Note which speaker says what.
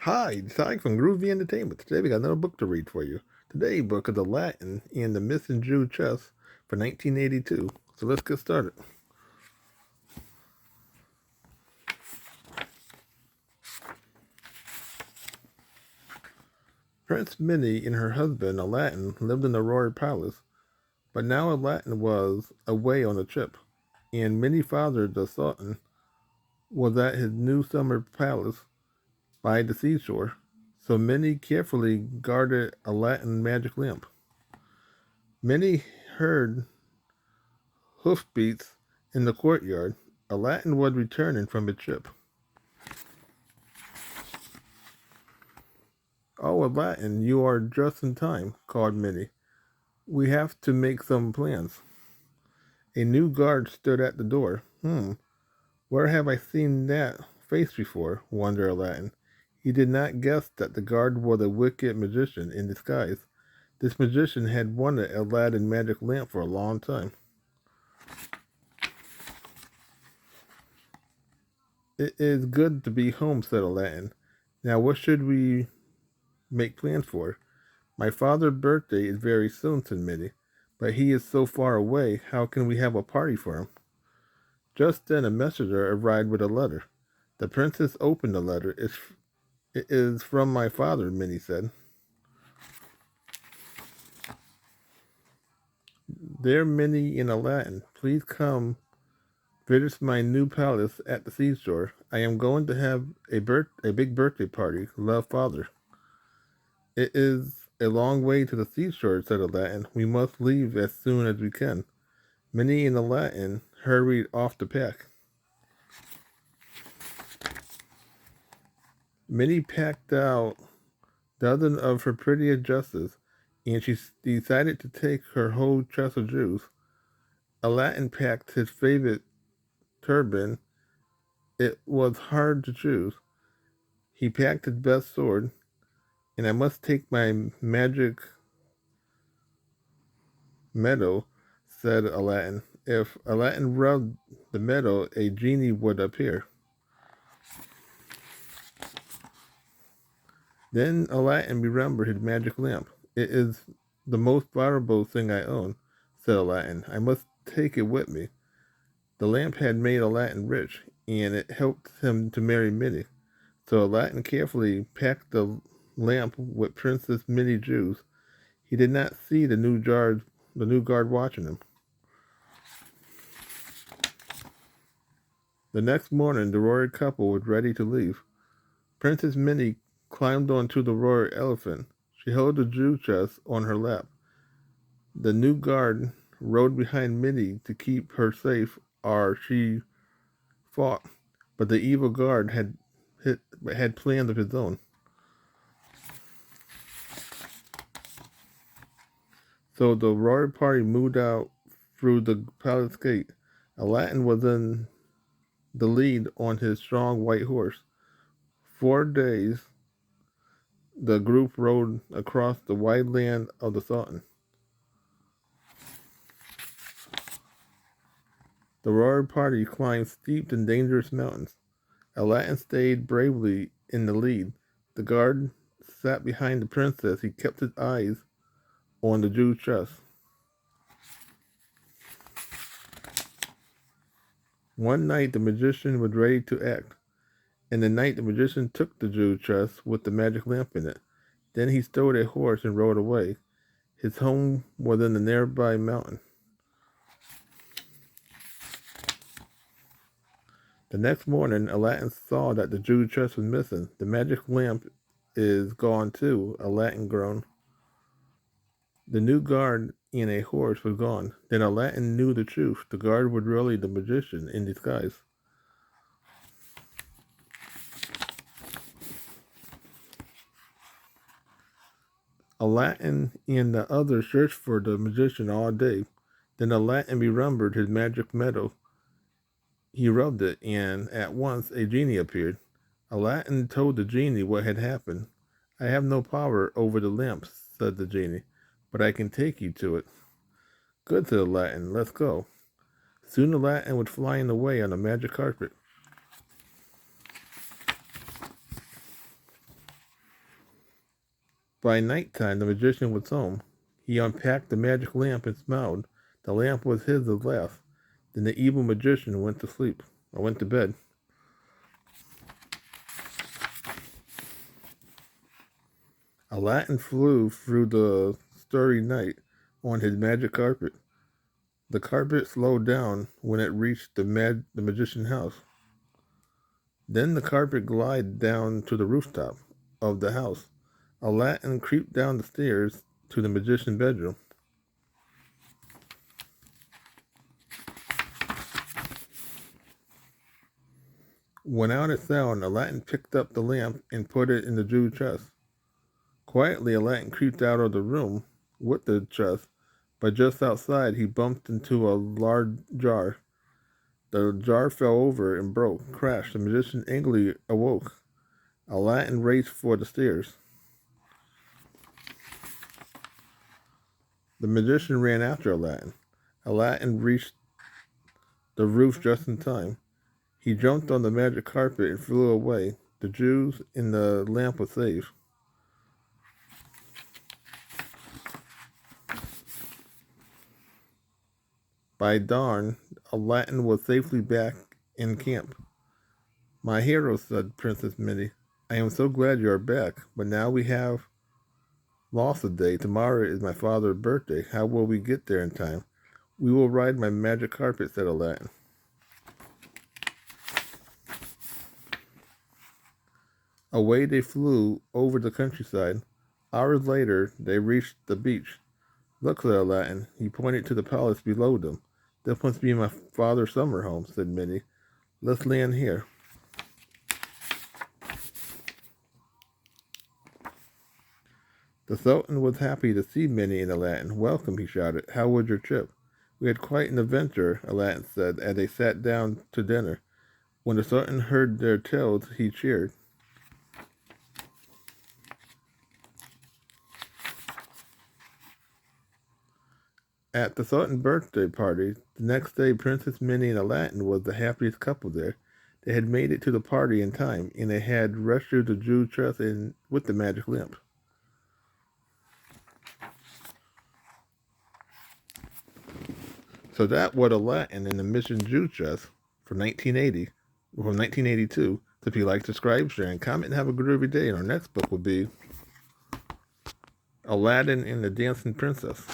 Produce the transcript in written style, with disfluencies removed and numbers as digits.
Speaker 1: Hi, it's Ike from Groovy Entertainment. Today we got another book to read for you. Today's book is Aladdin and the Missing Jewel Chest for 1982. So let's get started. Prince Minnie and her husband Aladdin lived in the royal palace, but now Aladdin was away on a trip, and Minnie's father, the Sultan, was at his new summer palace by the seashore. So Minnie carefully guarded Aladdin's magic lamp. Minnie heard hoofbeats in the courtyard. Aladdin was returning from his trip. "Oh, Aladdin, you are just in time," called Minnie. "We have to make some plans." A new guard stood at the door. Where have I seen that face before?" wondered Aladdin. He did not guess that the guard was a wicked magician in disguise. This magician had wanted Aladdin's magic lamp for a long time. "It is good to be home," said Aladdin. "Now what should we make plans for?" "My father's birthday is very soon," said Minnie. "But he is so far away, how can we have a party for him?" Just then a messenger arrived with a letter. The princess opened the letter. It is from my father," Minnie said. "Dear Minnie and Aladdin, please come visit my new palace at the seashore. I am going to have a big birthday party. Love, Father." "It is a long way to the seashore," said Aladdin. "We must leave as soon as we can." Minnie and Aladdin hurried off to pack. Minnie packed out dozens of her prettiest dresses, and she decided to take her whole chest of jewels. Aladdin packed his favorite turban. It was hard to choose. He packed his best sword, and "I must take my magic medal," said Aladdin. If Aladdin rubbed the medal, a genie would appear. Then Aladdin remembered his magic lamp. "It is the most valuable thing I own," said Aladdin. "I must take it with me." The lamp had made Aladdin rich, and it helped him to marry Minnie. So Aladdin carefully packed the lamp with Princess Minnie's jewels. He did not see the new guard watching him. The next morning, the royal couple was ready to leave. Princess Minnie climbed onto the royal elephant. She held the jewel chest on her lap. The new guard rode behind Minnie to keep her safe, or she fought. But the evil guard had plans of his own. So the royal party moved out through the palace gate. Aladdin was in the lead on his strong white horse. 4 days the group rode across the wide land of the Sultan. The royal party climbed steep and dangerous mountains. Aladdin stayed bravely in the lead. The guard sat behind the princess. He kept his eyes on the jewel chest. One night the magician was ready to act. In the night the magician took the jewel chest with the magic lamp in it. Then he stole a horse and rode away. His home was in the nearby mountain. The next morning, Aladdin saw that the jewel chest was missing. "The magic lamp is gone too," Aladdin groaned. The new guard and a horse was gone. Then Aladdin knew the truth. The guard was really the magician in disguise. Aladdin and the others searched for the magician all day. Then Aladdin remembered his magic medal. He rubbed it, and at once a genie appeared. Aladdin told the genie what had happened. "I have no power over the lamp," said the genie, "but I can take you to it." "Good," said Aladdin. "Let's go." Soon Aladdin was flying away on a magic carpet. By night time, the magician was home. He unpacked the magic lamp and smiled. The lamp was his at last. Then the evil magician went to sleep, or went to bed. Aladdin flew through the starry night on his magic carpet. The carpet slowed down when it reached the magician's house. Then the carpet glided down to the rooftop of the house. Aladdin creeped down the stairs to the magician's bedroom. Without a sound, Aladdin picked up the lamp and put it in the jewel chest. Quietly, Aladdin creeped out of the room with the chest, but just outside he bumped into a large jar. The jar fell over and broke, crashed. The magician angrily awoke. Aladdin raced for the stairs. The magician ran after Aladdin. Aladdin reached the roof just in time. He jumped on the magic carpet and flew away. The jewels in the lamp were saved. By dawn, Aladdin was safely back in camp. "My hero," said Princess Minnie, "I am so glad you are back, but now we have lost a day. Tomorrow is my father's birthday. How will we get there in time?" "We will ride my magic carpet," said Aladdin. Away they flew over the countryside. Hours later, they reached the beach. "Look," said Aladdin. He pointed to the palace below them. "This must be my father's summer home," said Minnie. "Let's land here." The Sultan was happy to see Minnie and Aladdin. "Welcome," he shouted. "How was your trip?" "We had quite an adventure," Aladdin said, as they sat down to dinner. When the Sultan heard their tales, he cheered. At the Sultan's birthday party, the next day, Princess Minnie and Aladdin was the happiest couple there. They had made it to the party in time, and they had rescued the jewel chest with the magic lamp. So that was Aladdin and the Mission Jewel Chest from 1982. So if you like, subscribe, share, and comment, and have a good every day. And our next book will be Aladdin and the Dancing Princess.